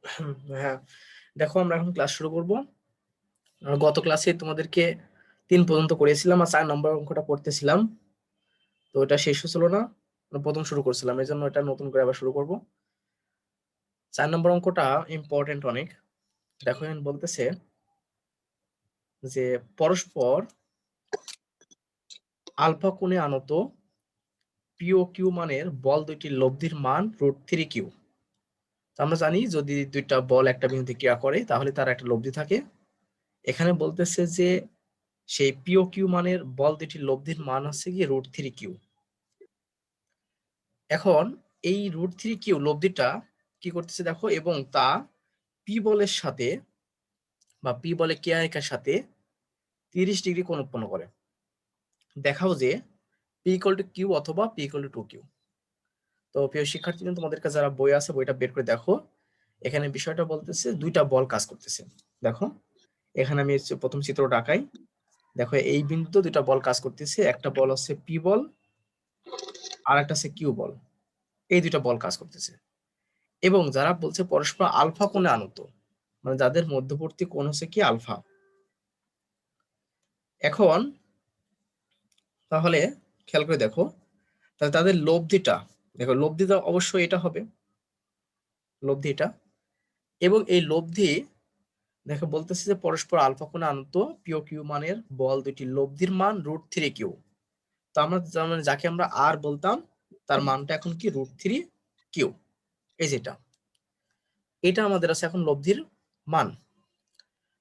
হ্যাঁ, দেখো আমরা এখন ক্লাস শুরু করব। গত ক্লাসে তোমাদেরকে 3 পর্যন্ত করেছিলাম আর 4 নম্বর অঙ্কটা করতেছিলাম, তো এটা শেষ হচ্ছিল না, প্রথম শুরু করছিলাম, এই জন্য এটা নতুন করে আবার শুরু করব। 4 নম্বর অঙ্কটা ইম্পর্টেন্ট অনেক। দেখো এখানে বলতেছে যে পরস্পর আলফা কোণে আনত পি ও কিউ মানের বল দুইটির লব্ধির মান √3 কিউ। আমরা জানি যদি দুইটা বল একটা বিন্দুতে ক্রিয়া করে তাহলে তার একটা লব্ধি থাকে। এখানে বলতেছে যে সেই পি ও কিউ মানের বল দুইটির লব্ধির মান হচ্ছে কি √3 কিউ। এখন এই √3 কিউ লব্ধিটা কি করতেছে দেখো, এবং তা পি বলের সাথে বা পি বলে ক্রিয়া রেখার সাথে 30 ডিগ্রি কোণ উৎপন্ন করে। দেখাও যে পি ইকুয়াল টু কিউ অথবা পি ইকুয়াল টু 2 কিউ। তো প্রিয় শিক্ষার্থী, তোমাদের কাছে যারা বই আছে বইটা বের করে দেখো। এখানে বিষয়টা বলতেছে দুইটা বল কাজ করতেছে। দেখো এখানে আমি প্রথম চিত্রটা আঁকাই। দেখো এই বিন্দুতে দুইটা বল কাজ করতেছে, একটা বল হচ্ছে পি বল আর একটা হচ্ছে কিউ বল। এই দুইটা বল কাজ করতেছে এবং যারা বলছে পরস্পর আলফা কোণে আনত, মানে যাদের মধ্যবর্তী কোণ হচ্ছে কি আলফা। এখন তাহলে খেয়াল করে দেখো, তাহলে তাদের লব্ধিটা, দেখো লব্ধিটা অবশ্যই এটা হবে, লব্ধি এটা। এবং এই লব্ধি দেখো বলতেছে যে পরস্পর আলফা কোণে আনত পিও কিউ মানের বল দুইটি লব্ধির মান √3 কিউ। তো আমরা মানে যাকে আমরা আর বলতাম তার মানটা এখন কি √3 কিউ। এই যেটা, এটা আমাদের আছে এখন লব্ধির মান।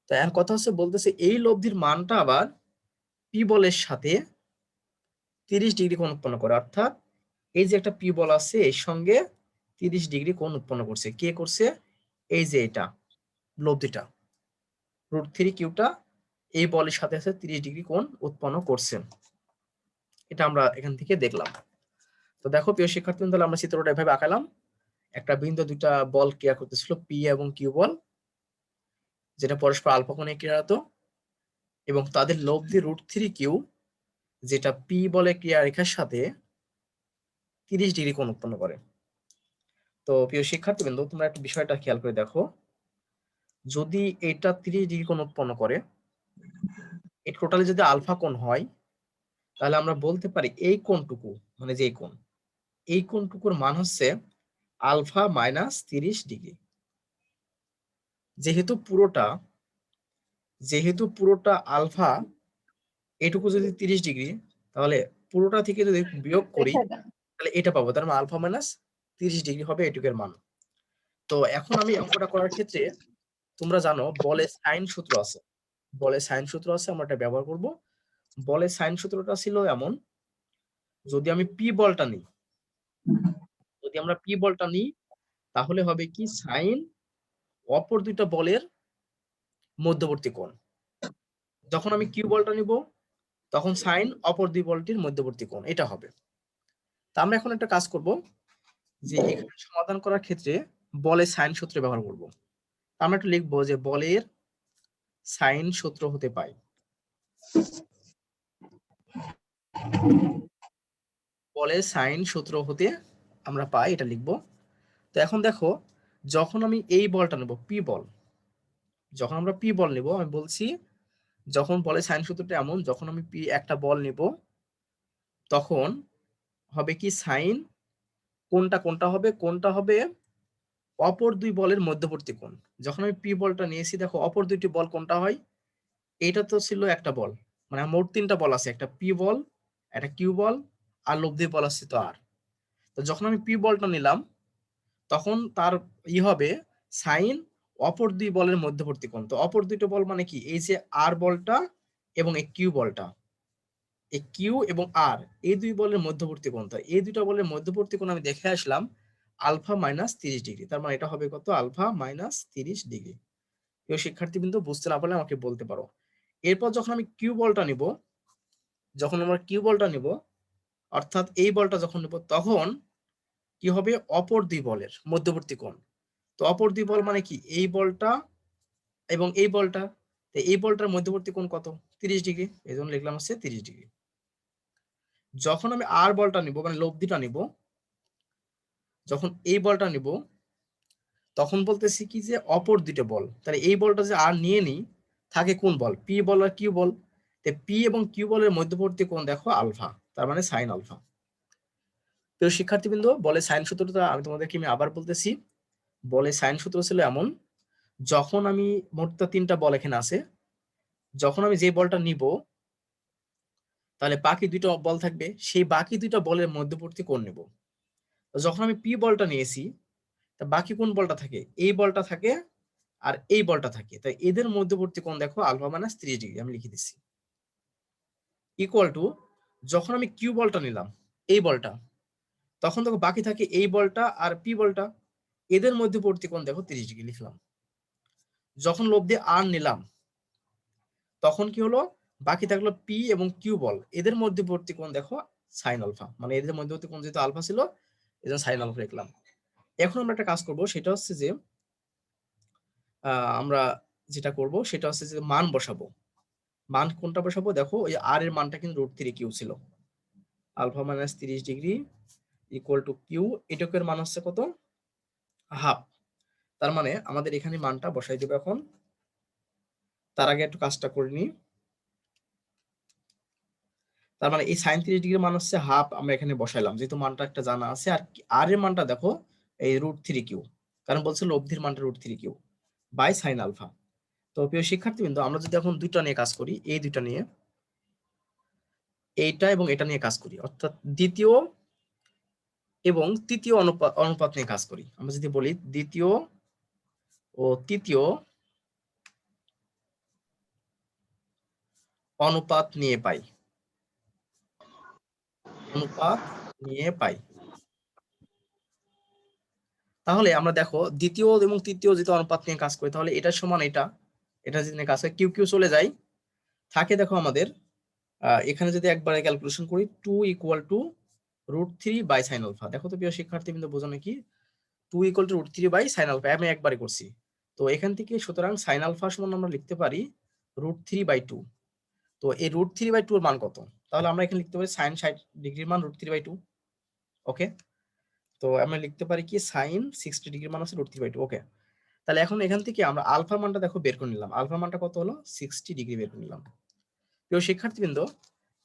তো এখন কথা হচ্ছে বলতেছে এই লব্ধির মানটা আবার পি বলের সাথে 30 ডিগ্রি কোণ উৎপন্ন করে, অর্থাৎ এই যে একটা পি বল আছে এর সঙ্গে 30 ডিগ্রি কোণ উৎপন্ন করছে। কে করছে? এই যে এটা লব্ধিটা √3 কিউটা এই বলের সাথে আছে 30 ডিগ্রি কোণ উৎপন্ন করছে। এটা আমরা এখান থেকে দেখলাম। তো দেখো প্রিয় শিক্ষার্থী, তাহলে আমরা চিত্রটা এভাবে আঁকালাম। একটা বিন্দু দুইটা বল ক্রিয়া করতেছিল, পি এবং কিউ বল, যেটা পরস্পর আলফা কোণে ক্রিয়ারত, এবং তাদের লব্ধি √3 কিউ, যেটা পি বলে ক্রিয়া রেখার সাথে 30 ডিগ্রি কোণ উৎপন্ন করে। তো প্রিয় শিক্ষার্থীবৃন্দ, তোমরা একটা বিষয়টা খেয়াল করে দেখো, যদি এটা 30 ডিগ্রি কোণ উৎপন্ন করে, এই টোটালি যদি আলফা কোণ হয়, তাহলে আমরা বলতে পারি এই কোণটুকু, মানে যে কোণ, এই কোণটুকুর মান হচ্ছে আলফা মাইনাস 30 ডিগ্রি। যেহেতু পুরোটা যেহেতু পুরোটা আলফা, এটুকু যদি 30 ডিগ্রি, তাহলে পুরোটা থেকে যদি বিয়োগ করি তাহলে এটা পাবো, তার মানে আলফা মাইনাস 30 ডিগ্রি হবে এটুকের মান। তো এখন আমি অঙ্কটা করার ক্ষেত্রে তোমরা জানো বলের সাইন সূত্র আছে, বলের সাইন সূত্র আছে, আমরা এটা ব্যবহার করব। বলের সাইন সূত্রটা ছিল এমন, যদি আমি পি বলটা নিই, যদি আমরা পি বলটা নিই তাহলে হবে কি সাইন অপর দুইটা বলের মধ্যবর্তী কোণ। যখন আমি কিউ বলটা নিব তখন সাইন অপর দুই বলটির মধ্যবর্তী কোণ, এটা হবে। তা আমরা এখন একটা কাজ করব, যে এখানে সমাধান করার ক্ষেত্রে বলের সাইন সূত্র ব্যবহার করব। আমরা একটু লিখবো যে বলের সাইন সূত্র হতে পাই, বলের সাইন সূত্র হতে আমরা পাই, এটা লিখবো। তো এখন দেখো, যখন আমি এই বলটা নেব পি বল, যখন আমরা পি বল নেব, আমি বলছি যখন বলের সাইন সূত্রটা এমন, যখন আমি পি একটা বল নেব তখন হবে কি সাইন কোনটা কোনটা হবে, কোনটা হবে অপর দুই বলের মধ্যবর্তী কোণ। যখন আমি পি বলটা নিয়েছি, দেখো অপর দুইটি বল কোনটা হয়, এইটা তো ছিল একটা বল, মানে মোট 3টা বল আছে, একটা পি বল, একটা কিউ বল, আর লব্ধি বল আছে তো আর। তো যখন আমি পি বলটা নিলাম তখন তার হবে সাইন অপর দুই বলের মধ্যবর্তী কোণ। তো অপর দুইটা বল মানে কি, এই যে আর বলটা এবং এই কিউ বলটা, এই কিউ এবং আর, এই দুই বলের মধ্যবর্তী কোণ। তো এই দুইটা বলের মধ্যবর্তী কোণ আমি দেখে আসলাম আলফা মাইনাস 30 ডিগ্রি, তার মানে এটা হবে কত, আলফা মাইনাস 30 ডিগ্রি। প্রিয় শিক্ষার্থীবৃন্দ, বুঝতে না পারলে আমাকে বলতে পারো। এরপর যখন আমি কিউ বলটা নিব, যখন আমরা কিউ বলটা নিব, অর্থাৎ এই বলটা যখন নিব, তখন কি হবে অপর দুই বলের মধ্যবর্তী কোণ। তো অপর দুই বল মানে কি, এই বলটা এবং এই বলটা, তো এই বলটার মধ্যবর্তী কোণ কত, 30 ডিগ্রি, এই জন্য লিখলাম হচ্ছে 30 ডিগ্রি। যখন আমি আর বলটা নিব, মানে লব্ধিটা নিব, যখন এই বলটা নিব তখন বলতেছি কি যে অপর দুটো বল, তাহলে এই বলটা যে আর নিয়ে নিই, থাকে কোন বল, পি বল আর কিউ বল। পি এবং কিউ বলের মধ্যবর্তী কোণ দেখো আলফা, তার মানে সাইন আলফা। তো শিক্ষার্থীবৃন্দ, বলে সাইন সূত্রটা আমি তোমাদেরকে আবার বলতেছি। বলে সাইন সূত্র ছিল এমন, যখন আমি মোট তিনটা বল এখানে আছে, যখন আমি যে বলটা নিব তাহলে বাকি দুইটা বল থাকবে, সেই বাকি দুইটা বলের মধ্যবর্তী কোণ নেব। যখন আমি পি বলটা নিয়েছি, তা বাকি কোন বলটা থাকে, এই বলটা থাকে আর এই বলটা থাকে, তাই এদের মধ্যবর্তী কোণ দেখো আলফা মাইনাস 30 ডিগ্রি, আমি লিখে দিচ্ছি। ইকুয়াল টু, যখন আমি কিউ বলটা নিলাম, এই বলটা, তখন দেখো বাকি থাকে এই বলটা আর পি বলটা, এদের মধ্যবর্তী কোণ দেখো 30 ডিগ্রি লিখলাম। যখন লব দিয়ে আর নিলাম, তখন কি হলো, বাকি থাকলো পি এবং কিউ বল, এদের মধ্যবর্তী কোণ দেখো সাইন আলফা, মানে এদের মধ্যবর্তী কোণ যেহেতু আলফা ছিল, এজন্য সাইন আলফা লিখলাম। এখন আমরা একটা কাজ করব, সেটা হচ্ছে যে আমরা যেটা করব সেটা হচ্ছে যে মান বসাবো। মান কোনটা বসাবো, দেখো ওই আর এর মানটা কিন্তু √3 কিউ ছিল, alpha minus 30 degree equal to Q, এটুকের মান হচ্ছে কত, হাফ। তার মানে আমাদের এখানে মানটা বসাই দেবো এখন। তার আগে একটু কাজটা করে নিই। তার মানে এই সাইন 30 ডিগ্রির মান হচ্ছে হাফ, আমরা এখানে বসাইলাম যেহেতু মানটা একটা জানা আছে। আর আর এর মানটা দেখো এই √3 কিউ, কারণ বলছে লব্ধির মানটা √3 কিউ বাই সাইন আলফা। তো প্রিয় শিক্ষার্থীবৃন্দ, আমরা যদি এখন দুইটা নিয়ে কাজ করি, এই দুইটা নিয়ে, এইটা এবং এটা নিয়ে কাজ করি, অর্থাৎ দ্বিতীয় এবং তৃতীয় অনুপাত নিয়ে কাজ করি। আমরা যদি বলি দ্বিতীয় ও তৃতীয় অনুপাত নিয়ে পাই, অনুপাত নিয়ে পাই, তাহলে আমরা দেখো দ্বিতীয় এবং তৃতীয় যদি অনুপাত নিয়ে কাজ করি, তাহলে এটা সমান এটা, এটা যদি নিয়ে কাজ করি কিউ কিউ চলে যায়, থাকে দেখো আমাদের এখানে যদি একবারে ক্যালকুলেশন করি 2 equal to √3 by sine alpha. দেখো তো প্রিয় শিক্ষার্থী বিন্দু, বোঝো নাকি, 2 equal to √3 by sine alpha আমি একবারে করছি। তো এখান থেকে সুতরাং সাইন আলফা সমান আমরা লিখতে পারি √3/2। তো এই √3/2 এর মান কত, তাহলে আমরা এখানে লিখতে পারি সাইন 60 ডিগ্রির মান √3/2। ওকে, তো আমরা লিখতে পারি কি সাইন 60 ডিগ্রির মান হচ্ছে √3/2। ওকে, তাহলে এখন এখান থেকে আমরা আলফা মানটা দেখো বের করে নিলাম, আলফা মানটা কত হলো 60 ডিগ্রি বের করে নিলাম। প্রিয় শিক্ষার্থীবৃন্দ,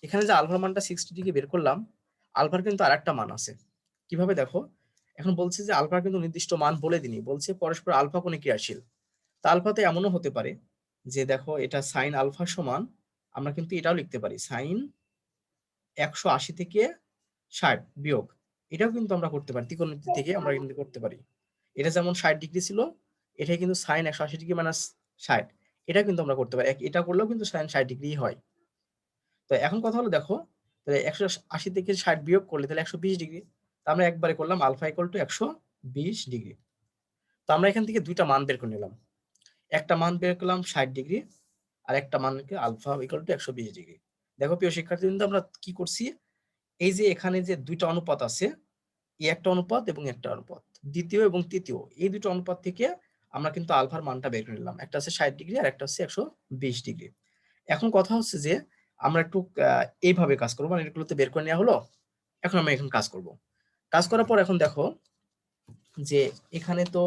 এখানে যে আলফা মানটা 60 ডিগ্রি বের করলাম, আলফার কিন্তু আরেকটা মান আছে। কিভাবে দেখো, এখন বলছে যে আলফার কিন্তু নির্দিষ্ট মান বলে দিনি, বলছে পরস্পর আলফা কোণে ক্রিয়াশীল। তা আলফাতে এমনও হতে পারে যে দেখো এটা সাইন আলফা সমান, আমরা কিন্তু এটাও লিখতে পারি সাইন 180 থেকে 60 বিয়োগ, এটাও কিন্তু আমরা করতে পারি, ত্রিকোণমিতি থেকে আমরা কিন্তু করতে পারি। এটা যেমন 60 ডিগ্রি ছিল, এটাই কিন্তু সাইন 180 ডিগ্রি মাইনাস 60, এটা কিন্তু আমরা করতে পারি, এটা করলেও কিন্তু সাইন 60 ডিগ্রি হয়। তো এখন কথা হলো দেখো, তাহলে 180 থেকে 60 বিয়োগ করলে তাহলে 120 ডিগ্রি, তা আমরা একবারে করলাম আলফা ইকুয়াল টু 120 ডিগ্রি। তো আমরা এখান থেকে দুইটা মান বের করে নিলাম, একটা মান বের করলাম 60 ডিগ্রি, আর একটা মানকে আলফা ইকুয়াল টু 120 ডিগ্রি। দেখো প্রিয় শিক্ষার্থী, কিন্তু আমরা কি করছি, এই যে এখানে যে দুইটা অনুপাত আছে, এই একটা অনুপাত এবং একটা অনুপাত, দ্বিতীয় এবং তৃতীয়, এই দুটো অনুপাত থেকে আমরা কিন্তু আলফার মানটা বের করে নিলাম, একটা হচ্ছে 60 ডিগ্রি আর একটা হচ্ছে 120 ডিগ্রি। এখন কথা হচ্ছে যে আমরা একটু এইভাবে কাজ করবো, মানে এগুলোতে বের করে নেওয়া হলো, এখন আমরা এখন কাজ করব। কাজ করার পর এখন দেখো যে এখানে তো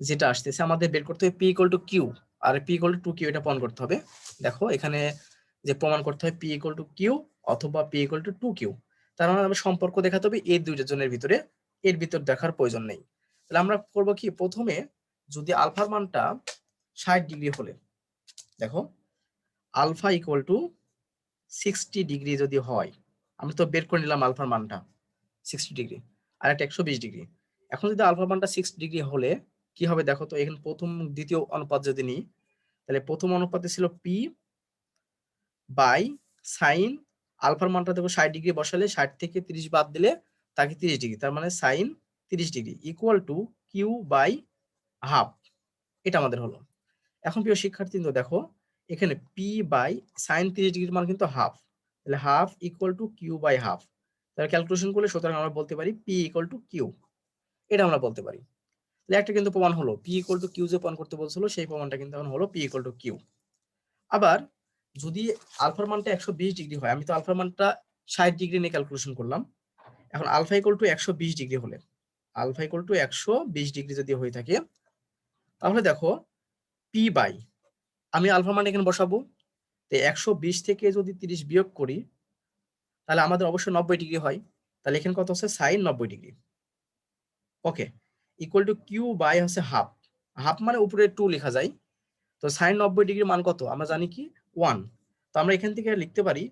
যেটা আসতেছে আমাদের বের করতে হবে পি ইকুয়াল টু কিউ, আর পি ইকুয়াল টু কিউ এটা প্রমাণ করতে হবে। দেখো এখানে যে প্রমাণ করতে হয় পি ইকুয়াল টু কিউ অথবা পি ইকুয়াল টু 2Q, তার মানে আমরা সম্পর্ক দেখাতে হবে এই দুইটা জনের ভিতরে, এর ভিতর দেখার প্রয়োজন নেই। তাহলে আমরা করব কি, প্রথমে যদি আলফার মানটা 60 ডিগ্রি হলে, দেখো আলফা ইকুয়াল টু 60 ডিগ্রি যদি হয়, আমরা তো বের করে নিলাম আলফার মানটা 60 ডিগ্রি, আর একটা 120 ডিগ্রি। এখন যদি আলফার মানটা 60 ডিগ্রি হলে কি হবে দেখো তো, এখানে প্রথম দ্বিতীয় অনুপাত যদি নিই, তাহলে প্রথম অনুপাতে ছিল পি বাই সাইন, আলফার মানটা দেখো 60 ডিগ্রি বসালে 60 থেকে 30 বাদ দিলে তাকে 30 ডিগ্রি, তার মানে sine 30 degree equal to Q by half, এটা আমাদের হলো। এখন প্রিয় শিক্ষার্থী দেখো এখানে পি বাই সাইন 30 ডিগ্রির মান কিন্তু হাফ, তাহলে half equal to Q by half, তাহলে ক্যালকুলেশন করলে সুতরাং আমরা বলতে পারি পি ইকুয়াল টু কিউ, এটা আমরা বলতে পারি। তাহলে একটা কিন্তু প্রমাণ হলো, পি ইকুয়াল টু কিউ যে প্রমাণ করতে বলছিল সেই প্রমাণটা কিন্তু এখন হলো পি ইকুয়াল টু কিউ। আবার যদি আলফার মানটা 120 ডিগ্রি হয়, আমি তো আলফার মানটা 60 ডিগ্রি নিয়ে ক্যালকুলেশন করলাম, এখন আলফা ইকুয়াল টু 120 ডিগ্রি হলে আলফা ইকুয়াল টু 120 ডিগ্রি যদি হয়ে থাকে, তাহলে দেখো পি বাই, আমি আলফা মান এখানে বসাবো, তো 120 থেকে যদি 30 বিয়োগ করি তাহলে আমাদের অবশ্যই 90 ডিগ্রি হয়, তাহলে এখানে কত হচ্ছে sine 90 degree. Okay, equal to Q by হচ্ছে হাফ, হাফ মানে উপরে 2 লেখা যায়, তো সাইন 90 ডিগ্রি মান কত আমরা জানি কি 1, তো আমরা এখান থেকে লিখতে পারি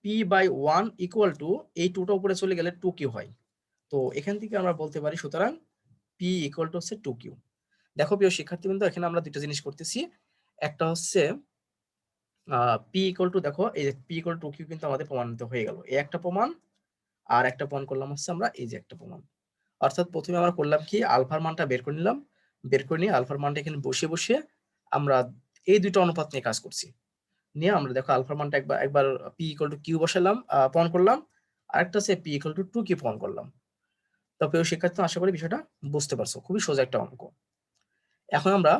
পি বাই 1 ইকুয়াল টু, এই 2টা উপরে চলে গেলে 2 কিউ হয়, তো এখান থেকে আমরা বলতে পারি সুতরাং পি ইকুয়াল টু হচ্ছে 2 কিউ। দেখো প্রিয় শিক্ষার্থীবৃন্দ, এখানে আমরা দুটো জিনিস করতেছি, একটা হচ্ছে পি ইকুয়াল টু, দেখো এই যে পি ইকুয়াল টু কিউ কিন্তু আমাদের প্রমাণিত হয়ে গেল, এই একটা প্রমাণ, আর একটা প্রমাণ করলাম হচ্ছে আমরা এই যে একটা প্রমাণ। অর্থাৎ প্রথমে আমরা করলাম কি আলফার মানটা বের করে নিলাম, বের করে নিয়ে আলফার মানটা এখানে বসে বসে আমরা এই দুটো অনুপাত নিয়ে কাজ করছি, নিয়ে আমরা দেখো আলফার মানটা একবার একবার পি ইকুয়াল টু কিউ বসালাম, প্রমাণ করলাম, আরেকটা হচ্ছে পি ইকুয়াল টু 2 কিউ প্রমাণ করলাম। তো প্রিয় শিক্ষার্থী, আশা করি বিষয়টা বুঝতে পারছো, খুবই সোজা একটা অঙ্ক। এখন আমরা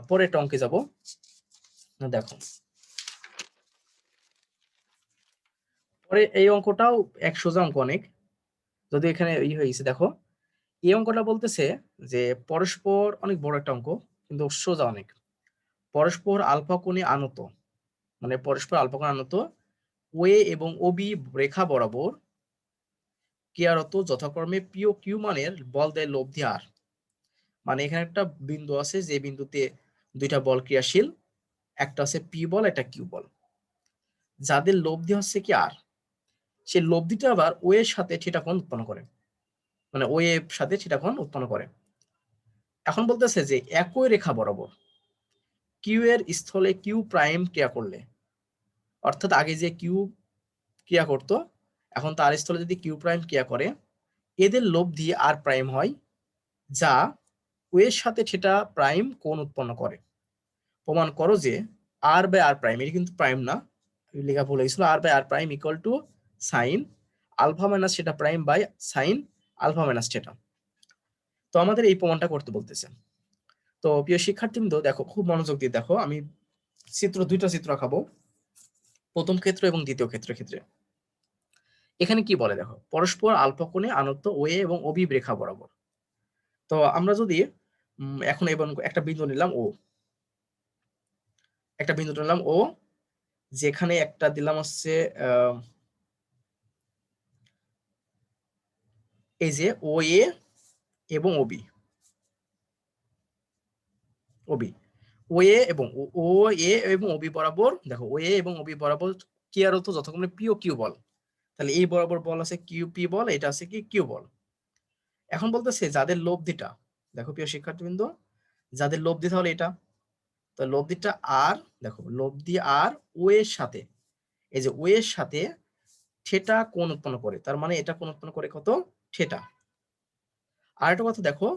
পরের একটা অঙ্কে যাব। দেখো পরে এই অঙ্কটাও এক সোজা অঙ্ক অনেক, যদি এখানে হয়ে গেছে। দেখো এই অঙ্কটা বলতেছে যে পরস্পর, অনেক বড় একটা অঙ্ক কিন্তু সোজা অনেক, পরস্পর আলফা কোণে আনত, মানে পরস্পর আলফা কোণে আনত ওএ এবং ওবি রেখা বরাবর ক্রিয়ারত যথাক্রমে পি ও কিউ মানের বল দেয় লব্ধি আর, মানে এখানে একটা বিন্দু আছে যে বিন্দুতে দুইটা বল ক্রিয়াশীল, একটা আছে পি বল, একটা কিউ বল, যাদের লব্ধি হচ্ছে কি আর, সেই লব্ধিটা আবার ও এর সাথে থিটা কোণ উৎপন্ন করে, মানে ও এর সাথে থিটা কোণ উৎপন্ন করে। এখন বলতেছে যে একই রেখা বরাবর কিউ এর স্থলে কিউ প্রাইম ক্রিয়া করলে, অর্থাৎ আগে যে কিউ ক্রিয়া করত, এখন তার স্থলে যদি কিউ প্রাইম ক্রিয়া করে, এদের লব্ধি আর প্রাইম হয়, যা ও এর সাথে থিটা প্রাইম কোণ উৎপন্ন করে। প্রমাণ করো যে আর বাই আর প্রাইম, এটা কিন্তু প্রাইম না, লেখা ভুল হয়েছিল, R by R prime equal to sine alpha minus theta prime by sine alpha minus theta. তো আমাদের এই প্রমাণটা করতে বলতেছে। তো প্রিয় শিক্ষার্থীবৃন্দ, দেখো খুব মনোযোগ দিয়ে দেখো, আমি দুইটা চিত্র আঁকাবো, প্রথম ক্ষেত্র এবং দ্বিতীয় ক্ষেত্রে। এখানে কি বলে দেখো, পরস্পর আলফা কোণে আনত ওএ এবং ওবি রেখা বরাবর। তো আমরা যদি এখন এবং একটা বিন্দু নিলাম ও, একটা বিন্দু নিলাম ও, যেখানে একটা দিলাম হচ্ছে এই যে ও এ এবং ওবি, ওবি ও এ এবং ও এ এবং ওবি বরাবর, দেখো ও এ এবং ওবি বরাবর কি আর হতো যথাক্রমে পি ও কিউ বল, তাহলে এই বরাবর বল আছে কিউ পি বল, এটা আছে কি কিউ বল। এখন বলতেছে যাদের লব্ধিটা, দেখো প্রিয় শিক্ষার্থীবৃন্দ, যাদের লব্ধি তাহলে এটা, তো লব্ধিটা আর, দেখো লব্ধি আর ও এর সাথে, এই যে ও এর সাথে থিটা কোণ উৎপন্ন করে, তার মানে এটা কোণ উৎপন্ন করে কত থিটা। আর একটা কথা দেখো,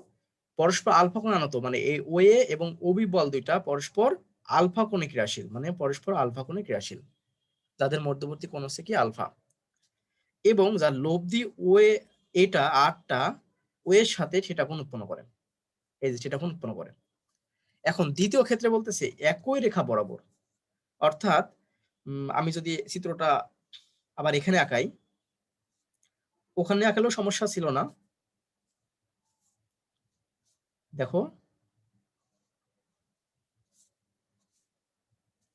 পরস্পর আলফা কোণ আনত, মানে এই ও এ এবং ওবি বল দুইটা পরস্পর আলফা কোণে ক্রিয়াশীল, মানে পরস্পর আলফা কোণে ক্রিয়াশীল, যাদের মধ্যবর্তী কোণ হচ্ছে কি আলফা, এবং যার লব্ধি ও এ, এটা আটটা ও এর সাথে থিটা কোণ উৎপন্ন করে, এই যে থিটা কোণ উৎপন্ন করে। এখন দ্বিতীয় ক্ষেত্রে বলতেছে একই রেখা বরাবর, অর্থাৎ আমি যদি চিত্রটা আবার এখানে আঁকাই, ওখানে আঁকালেও সমস্যা ছিল না। দেখো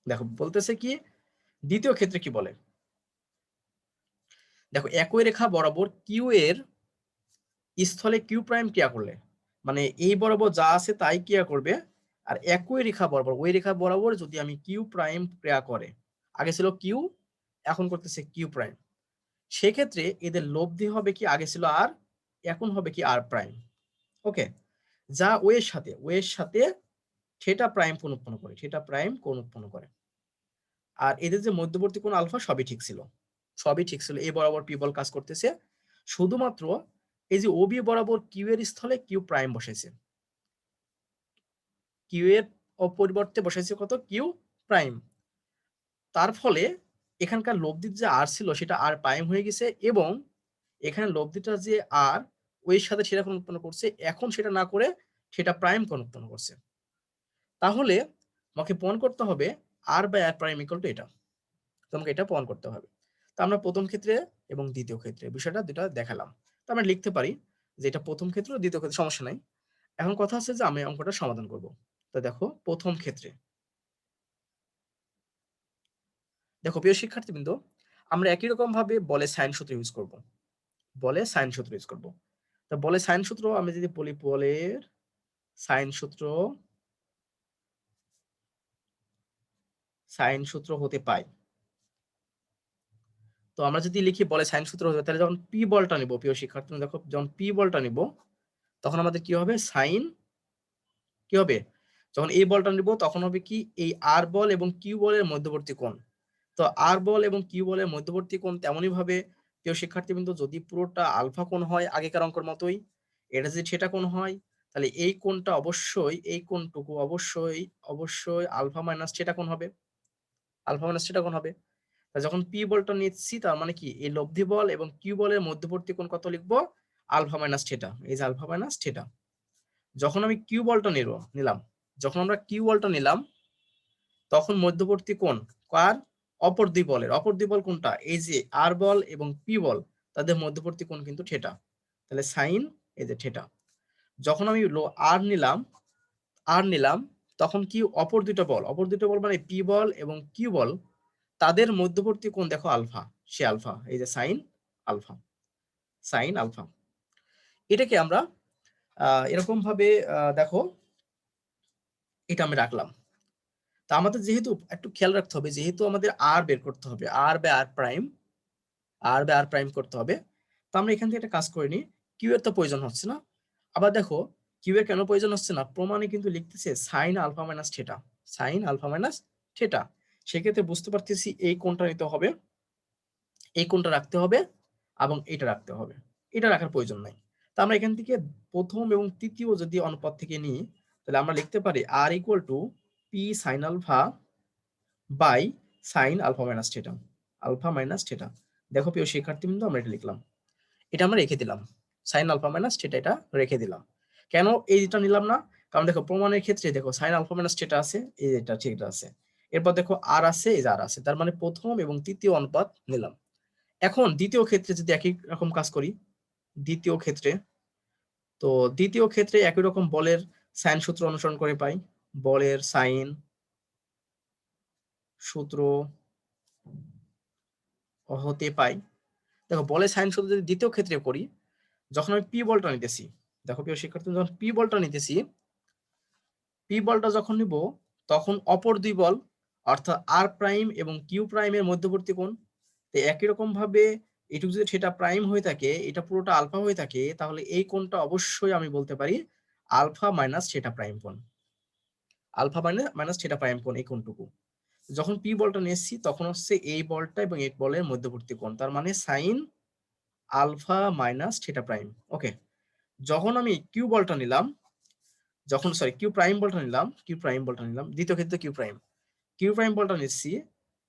দেখো বলতেছে কি দ্বিতীয় ক্ষেত্রে কি বলে, দেখো একই রেখা বরাবর কিউ এর স্থলে কিউ প্রাইম ক্রিয়া করলে, মানে এই বরাবর যা আছে তাই ক্রিয়া করবে, আর একই রেখা বরাবর, ওই রেখা বরাবর যদি আমি কিউ প্রাইম ক্রিয়া করে, আগে ছিল কিউ এখন করতেছে কিউ প্রাইম, সেক্ষেত্রে এদের লব্ধি হবে কি, আগে ছিল আর এখন হবে কি আর প্রাইম। ওকে, যা ওয়ের সাথে থিটা প্রাইম কোণ উৎপন্ন করে, থিটা প্রাইম কোণ উৎপন্ন করে, আর এদের যে মধ্যবর্তী কোণ আলফা সবই ঠিক ছিল, সবই ঠিক ছিল, এ বরাবর পি বল কাজ করতেছে, শুধুমাত্র এই যে ওবি বরাবর কিউ এর স্থলে কিউ প্রাইম বসেছে, কিউ এর পরিবর্তে বসেছে কত কিউ প্রাইম, তার ফলে এখানকার লব্ধির যে আর ছিল সেটা আর প্রাইম হয়ে গেছে, এবং এখানে লব্ধিটা যে আর ওই সাথে সেটা কোণ উৎপন্ন করছে, এখন সেটা না করে সেটা প্রাইম কোণ উৎপন্ন করছে। তাহলে আমাকে প্রমাণ করতে হবে R by R prime equal to এটা, তোমাকে এটা প্রমাণ করতে হবে। তো আমরা প্রথম ক্ষেত্রে এবং দ্বিতীয় ক্ষেত্রে বিষয়টা দুটা দেখালাম, তো আমরা লিখতে পারি যে এটা প্রথম ক্ষেত্র, দ্বিতীয় ক্ষেত্রে সমস্যা নাই। এখন কথা হচ্ছে যে আমি অঙ্কটা সমাধান করব। তো দেখো প্রথম ক্ষেত্রে, দেখো প্রিয় শিক্ষার্থীবৃন্দ, আমরা একই রকম ভাবে বলে সাইন সূত্র ইউজ করব। বলে সাইন সূত্র ইউজ করব। তো বলে সাইন সূত্র আমি যদি বলি, বলের সাইন সূত্র, সাইন সূত্র হতে পাই। তো আমরা যদি লিখি বলে সাইন সূত্র হতে পাই, তাহলে যখন পি বলটা নিব, প্রিয় শিক্ষার্থী দেখো, যখন পি বলটা নিব তখন আমাদের কি হবে, সাইন কি হবে, যখন এই বলটা নিব তখন হবে কি, এই আর বল এবং কিউ বলের মধ্যবর্তী কোণ। তো আর বল এবং কিউ বলের মধ্যবর্তী কোণ তেমনই ভাবে প্রিয় শিক্ষার্থীবৃন্দ, যদি পুরোটা আলফা কোণ হয় আগেকার অঙ্কের মতোই, এটা যদি থিটা কোণ হয়, তাহলে এই কোণটা অবশ্যই, এই কোণটুকু অবশ্যই অবশ্যই আলফা মাইনাস থিটা কোণ হবে, আলফা মাইনাস থিটা কোণ হবে। তা যখন পি বলটা নিচ্ছি তার মানে কি, এই লব্ধি বল এবং কিউ বলের মধ্যবর্তী কোণ কত লিখবো, আলফা মাইনাস থিটা, এই যে আলফা মাইনাস থিটা। যখন আমি কিউ বলটা নিলাম, যখন আমরা কিউ বলটা নিলাম তখন মধ্যবর্তী কোণ কার, অপর দুই বল কোনটা, এই যে আর বল এবং পি বল, তাদের মধ্যবর্তী কোণ কিন্তু থিটা, তাহলে সাইন এই যে থিটা। যখন আমি আর নিলাম তখন কি, অপর দুটো বল মানে পি বল এবং কিউ বল, তাদের মধ্যবর্তী কোণ দেখো আলফা, সে আলফা, এই যে সাইন আলফা, সাইন আলফা। এটাকে আমরা এরকম ভাবে দেখো, এটা আমি রাখলাম। তা আমাদের যেহেতু একটু খেয়াল রাখতে হবে, যেহেতু আমাদের আর বের করতে হবে, আর বা আর প্রাইম, আর বা আর প্রাইম করতে হবে, তো আমরা এখান থেকে একটা কাজ করে নিই, কিউ এর তো প্রয়োজন হচ্ছে না। আবার দেখো কিউ এর কেন প্রয়োজন হচ্ছে না, প্রমাণে কিন্তু লিখতেছে sine alpha minus theta, sine alpha minus theta. সেক্ষেত্রে বুঝতে পারতেছি এই কোণটা নিতে হবে, এই কোণটা রাখতে হবে এবং এটা রাখতে হবে, এটা রাখার প্রয়োজন নাই। তা আমরা এখান থেকে প্রথম এবং তৃতীয় যদি অনুপাত থেকে নিই, তাহলে আমরা লিখতে পারি R equal to P sine alpha by sine alpha minus theta, alpha minus theta. দেখো প্রিয় শিক্ষার্থীবৃন্দ, আমরা এটা লিখলাম, এটা আমরা রেখে দিলাম, সাইন আলফা মাইনাস থিটা এটা রেখে দিলাম। কেন এইটা নিলাম না, কারণ দেখো প্রমাণের ক্ষেত্রে দেখো সাইন আলফা মাইনাস থিটা আছে, এই এটা ঠিক আছে, এরপর দেখো আর আছে, এই যে আর আছে, তার মানে প্রথম এবং তৃতীয় অনুপাত নিলাম। এখন দ্বিতীয় ক্ষেত্রে যদি একই রকম কাজ করি, দ্বিতীয় ক্ষেত্রে, তো দ্বিতীয় ক্ষেত্রে একই রকম বলের সাইন সূত্র অনুসরণ করে পাই, বলের সাইন সূত্র হতে পাই। দেখো বলের সাইন সূত্র যদি দ্বিতীয় ক্ষেত্রে করি, যখন আমি পি বলটা নিতেছি, দেখো প্রিয় শিক্ষার্থী, যখন পি বলটা নিতেছি, পি বলটা যখন নিব তখন অপর দুই বল অর্থাৎ আর প্রাইম এবং কিউ প্রাইমের মধ্যবর্তী কোণ। তো একই রকম ভাবে এটুকু যদি সেটা প্রাইম হয়ে থাকে, এটা পুরোটা আলফা হয়ে থাকে, তাহলে এই কোণটা অবশ্যই আমি বলতে পারি আলফা মাইনাস থিটা প্রাইম কোণ, আলফা মাইনাস থিটা প্রাইম কোণ এই কোণটুকু। যখন পি বলটা নিয়েছি তখন হচ্ছে এই বলটা এবং এই বলের মধ্যবর্তী কোণ, তার মানে sine alpha minus theta prime. Okay. যখন আমি কিউ বলটা নিলাম, যখন সরি কিউ প্রাইম বলটা নিলাম, দ্বিতীয় ক্ষেত্রে কিউ প্রাইম বলটা নিচ্ছি,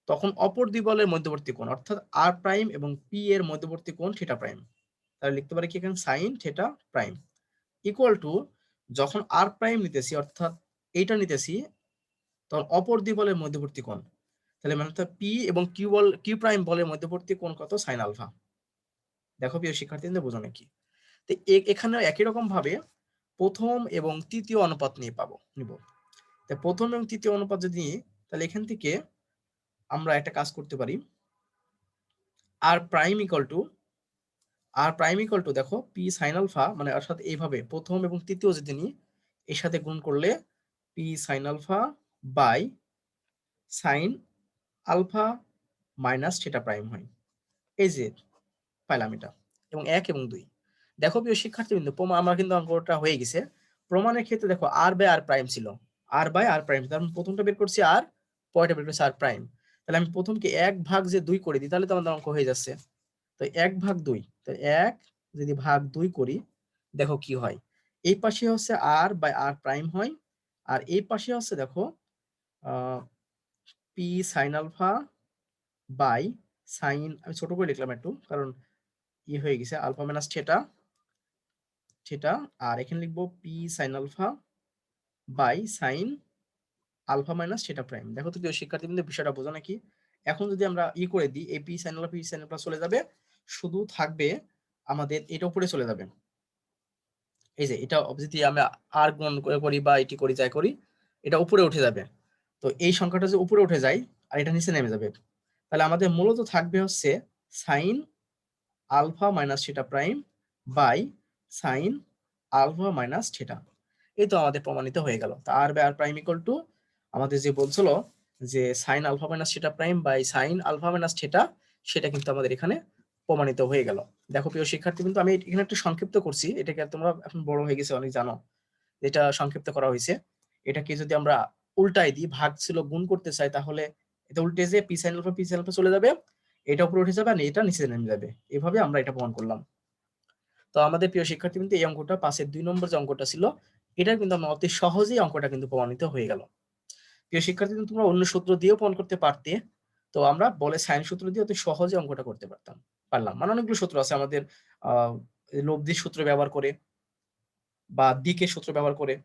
তখন অপর দুই বলের মধ্যবর্তী কোণ অর্থাৎ আর প্রাইম এবং পি এর মধ্যবর্তী কোণ থিটা প্রাইম, তাহলে লিখতে পারি কি এখানে sine theta prime equal two, যখন আর প্রাইম নিতেছি অর্থাৎ এইটা নিতেছি, তখন অপর দুই বলের মধ্যবর্তী কোণ, তাহলে মানে পি এবং কিউ প্রাইম বলের মধ্যবর্তী কোণ কত, সাইন আলফা। দেখো প্রিয় শিক্ষার্থীদের বোঝো নাকি, তো এখানে একই রকম ভাবে প্রথম এবং তৃতীয় অনুপাত নিব। প্রথম এবং তৃতীয় অনুপাত যদি নিই, তাহলে এখান থেকে আমরা একটা কাজ করতে পারি, আর প্রাইম ইকুয়াল টু দেখো পি সাইন আলফা, মানে অর্থাৎ এইভাবে প্রথম এবং তৃতীয় যদি নিই, এর সাথে গুণ করলে P sine alpha by sine alpha minus theta prime হয়, এই যে পাইলাম এটা, এবং 1 এবং 2। দেখো প্রিয় শিক্ষার্থীবৃন্দ, আমার কিন্তু অঙ্কটা হয়ে গেছে। প্রমাণের ক্ষেত্রে দেখো আর বাই আর প্রাইম ছিল, আর বাই আর প্রাইম, তার প্রথমটা বের করছি আর, পরেরটা বের করছি আর প্রাইম। তাহলে আমি প্রথমকে 1/2 দুই করে দিই, তাহলে তো আমাদের অঙ্ক হয়ে যাচ্ছে। তো 1/2, তো 1 যদি ভাগ 2 করি, দেখো কি হয়, এই পাশে হচ্ছে আর বাই আর প্রাইম হয়, আর এই পাশে হচ্ছে দেখো P sine alpha by sine, আমি ছোট করে লিখলাম একটু কারণ হয়ে গেছে, আলফা মাইনাস থিটা থিটা, আর এখানে লিখবো P sine alpha by sine alpha minus theta prime. দেখো তো প্রিয় শিক্ষার্থীবৃন্দের বিষয়টা বোঝো নাকি। এখন যদি আমরা করে দিই, এই পি সাইন আলফা চলে যাবে, শুধু থাকবে আমাদের এটা উপরে চলে যাবে, এই যে এটা যদি আমি আর গুণ করি বা এটি করি যাই করি, এটা উপরে উঠে যাবে। তো এই সংখ্যাটা যে উপরে উঠে যায় আর এটা নিচে নেমে যাবে, তাহলে আমাদের মূলত থাকবে হচ্ছে sine alpha minus theta prime by sine alpha minus theta. এই তো আমাদের প্রমাণিত হয়ে গেল। তা R by R prime equal to আমাদের যে বলছিল যে sine alpha minus theta prime by sine alpha minus theta, সেটা কিন্তু আমাদের এখানে প্রমাণিত হয়ে গেল। দেখো প্রিয় শিক্ষার্থী, কিন্তু আমি এখানে একটু সংক্ষিপ্ত করছি, এটাকে তোমরা এখন বড় হয়ে গেছে অনেক জানো, এটা সংক্ষিপ্ত করা হয়েছে। এটাকে যদি আমরা উল্টাই দিই, ভাগ ছিল গুণ করতে চাই, তাহলে এটা উল্টে যে পি সাইন আলফা চলে যাবে, এটা উপরে উঠে যাবে আর এটা নিচে নেমে যাবে। এভাবে আমরা এটা প্রমাণ করলাম। তো আমাদের প্রিয় শিক্ষার্থী, কিন্তু এই অঙ্কটা 5-এর 2 নম্বর যে অঙ্কটা ছিল, এটা কিন্তু আমরা অতি সহজেই অঙ্কটা কিন্তু প্রমাণিত হয়ে গেল। প্রিয় শিক্ষার্থী, কিন্তু তোমরা অন্য সূত্র দিয়েও প্রমাণ করতে পারতে, তো আমরা বলে সাইন সূত্র দিয়ে অতি সহজে অঙ্কটা করতে পারলাম। মানে অনেকগুলো সূত্র আছে আমাদের, লব্ধির সূত্র ব্যবহার করে বা দিকের সূত্র ব্যবহার করে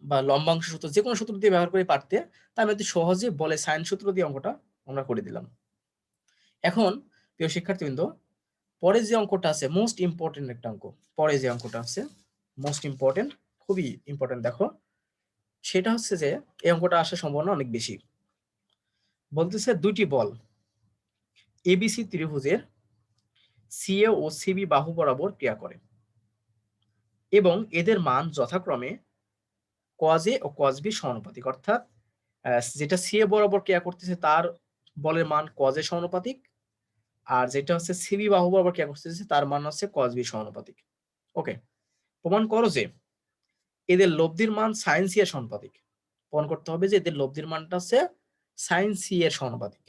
বা লম্বাংশ সূত্র, যে কোনো সূত্র দিয়ে ব্যবহার করে পারতে, তা আমি অতি সহজে বলে সাইন সূত্র দিয়ে অঙ্কটা আমরা করে দিলাম। এখন প্রিয় শিক্ষার্থীবৃন্দ, পরে যে অঙ্কটা আছে মোস্ট ইম্পর্টেন্ট একটা অঙ্ক, পরে যে অঙ্কটা আছে মোস্ট ইম্পর্টেন্ট, খুবই ইম্পর্টেন্ট, দেখো সেটা হচ্ছে যে এই অঙ্কটা আসার সম্ভাবনা অনেক বেশি। বলতেছে দুইটি বল এবিসি ত্রিভুজের সিএ ও সিবি বাহু বরাবর ক্রিয়া করে এবং এদের মান যথাক্রমে কজ এ ও কজ বি সমানুপাতিক। অর্থাৎ যেটা সিএ বরাবর ক্রিয়া করতেছে তার বলের মান কজ এ সমানুপাতিক, আর যেটা হচ্ছে সিবি বাহু বরাবর ক্রিয়া করতেছে তার মান হচ্ছে কজ বি সমানুপাতিক। ওকে, প্রমাণ করো যে এদের লব্ধির মান সাইন সি এর সমানুপাতিক। প্রমাণ করতে হবে যে এদের লব্ধির মানটা হচ্ছে সাইন সি এর সমানুপাতিক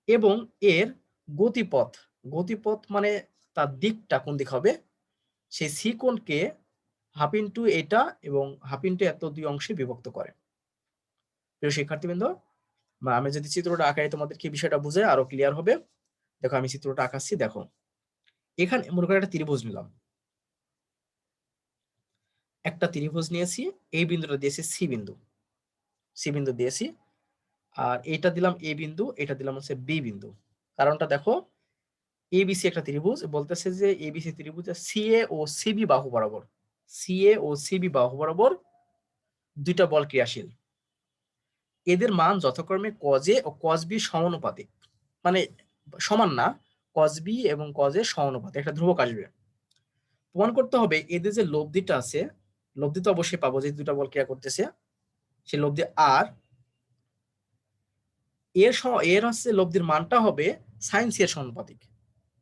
এবং এর গতিপথ, গতিপথ মানে তার দিকটা কোন দিক হবে, সেই সি কোণকে হাফ ইন্টু এটা এবং হাফ ইন্টু এত দুই অংশে বিভক্ত করে। প্রিয় শিক্ষার্থীবৃন্দ, আমি যদি চিত্রটা আঁকাই তোমাদেরকে বিষয়টা বুঝে আরো ক্লিয়ার হবে। দেখো আমি চিত্রটা আঁকাচ্ছি, দেখো এখানে মনে করে একটা ত্রিভুজ নিলাম, একটা ত্রিভুজ নিয়েছি, এই বিন্দুটা দিয়েছি সি বিন্দু, সি বিন্দু দিয়েছি, আর এটা দিলাম এ বিন্দু, এটা দিলাম হচ্ছে বি বিন্দু। কারণটা দেখো, এবিসি একটা ত্রিভুজ, বলতেছে যে এবিসি ত্রিভুজে সিএ ও সিবি বাহু বরাবর, সিএ ও সিবি বাহু বরাবর দুইটা বল ক্রিয়াশীল, এদের মান যথাক্রমে কজ এ ও কজ বি সমানুপাতিক, মানে সমান না, কজ বি এবং কজ এর সমানুপাতিক, একটা ধ্রুবক আসবে। প্রমাণ করতে হবে এদের যে লব্ধিটা আছে, লব্ধি তো অবশ্যই পাবো যে দুটা বল ক্রিয়া করতেছে, সেই লব্ধি আর এর হচ্ছে লব্ধির মানটা হবে সাইন সি এর সমানুপাতিক,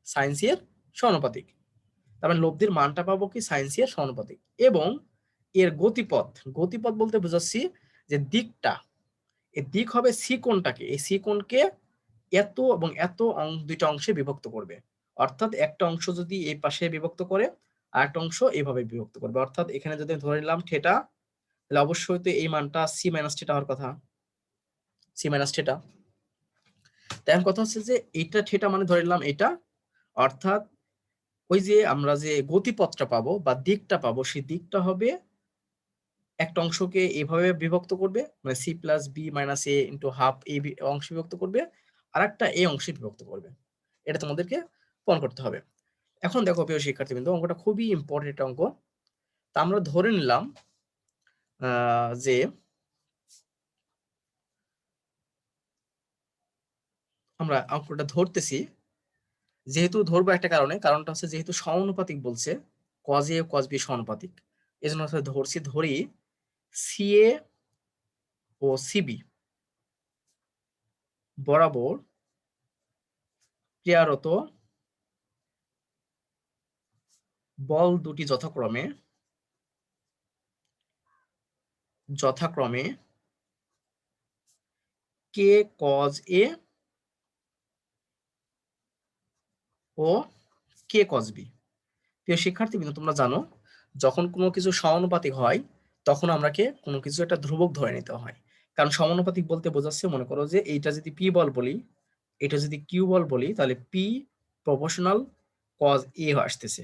সাইন সি এর সমানুপাতিক। তার মানে লব্ধির মানটা পাবো কি সাইন সি এর সমানুপাতিক। এবং এর গতিপথ, গতিপথ বলতে বোঝাচ্ছি যে দিকটা, এর দিক হবে সি কোণটাকে, এই সি কোণকে এত এবং এত দুইটা অংশে বিভক্ত করবে। অর্থাৎ একটা অংশ যদি এই পাশে বিভক্ত করে আর একটা অংশ এইভাবে বিভক্ত করবে। অর্থাৎ এখানে যদি ধরে নিলাম থিটা, তাহলে অবশ্যই তো এই মানটা সি মাইনাস থিটা হওয়ার কথা, সি মাইনাস থিটা। তাই এখন কথা হচ্ছে যে এইটা থিটা মানে ধরে নিলাম এটা, অর্থাৎ ওই যে আমরা যে গতিপথটা পাবো বা দিকটা পাবো, সেই দিকটা হবে একটা অংশকে এভাবে বিভক্ত করবে, মানে সি প্লাস বি মাইনাস এ ইন্টু হাফ এ অংশ বিভক্ত করবে, আর একটা এ অংশে বিভক্ত করবে। এটা তোমাদেরকে প্রমাণ করতে হবে। এখন দেখো প্রিয় শিক্ষার্থীবৃন্দ, অঙ্কটা খুবই ইম্পর্টেন্ট অঙ্ক। তা আমরা ধরে নিলাম যে আমরা অঙ্কটা ধরতেছি, যেহেতু ধরবো একটা কারণে, কারণটা হচ্ছে যেহেতু সমানুপাতিক বলছে, কজ এ কজ বি সমানুপাতিক, এই জন্য ধরছি, ধরি সিএ ও সিবি বরাবর ক্রিয়ারত বল দুটি যথাক্রমে কে কজ এ ও কে কজ বি। প্রিয় শিক্ষার্থীবৃন্দ, তোমরা জানো যখন কোনো কিছু সমানুপাতিক হয় তখন আমরাকে কোনো কিছু একটা ধ্রুবক ধরে নিতে হয়। কারণ সমানুপাতিক বলতে বোঝাচ্ছে, মনে করো যে এইটা যদি পি বল বলি, এটা যদি কিউ বল বলি, তাহলে পি প্রপোর্শনাল কজ এ আসতেছে।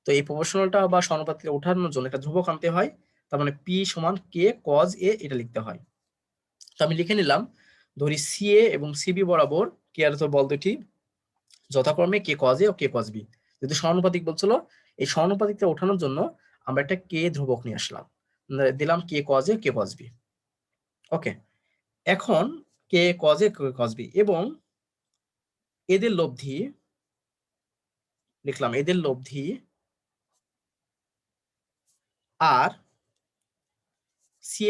তো এই প্রপোর্শনালটা বা সমানুপাতিক ওঠানোর জন্য একটা ধ্রুবক আনতে হয়, তার মানে পি সমান কে কজ এ, এটা লিখতে হয়। তো আমি লিখে নিলাম, ধরি সিএ এবং সিবি বরাবর ক্রিয়ারত বল দুটি যথাক্রমে কে কজ এ ও কে কজ বি। যদি সমানুপাতিক বলছিল, এই সমানুপাতিকতা ওঠানোর জন্য আমরা একটা কে ধ্রুবক নিয়ে আসলাম, দিলাম K cos A K cos B. Okay, এখন K cos A K cos B এবং এদের লব্ধি লিখলাম, এদের লব্ধি আর সি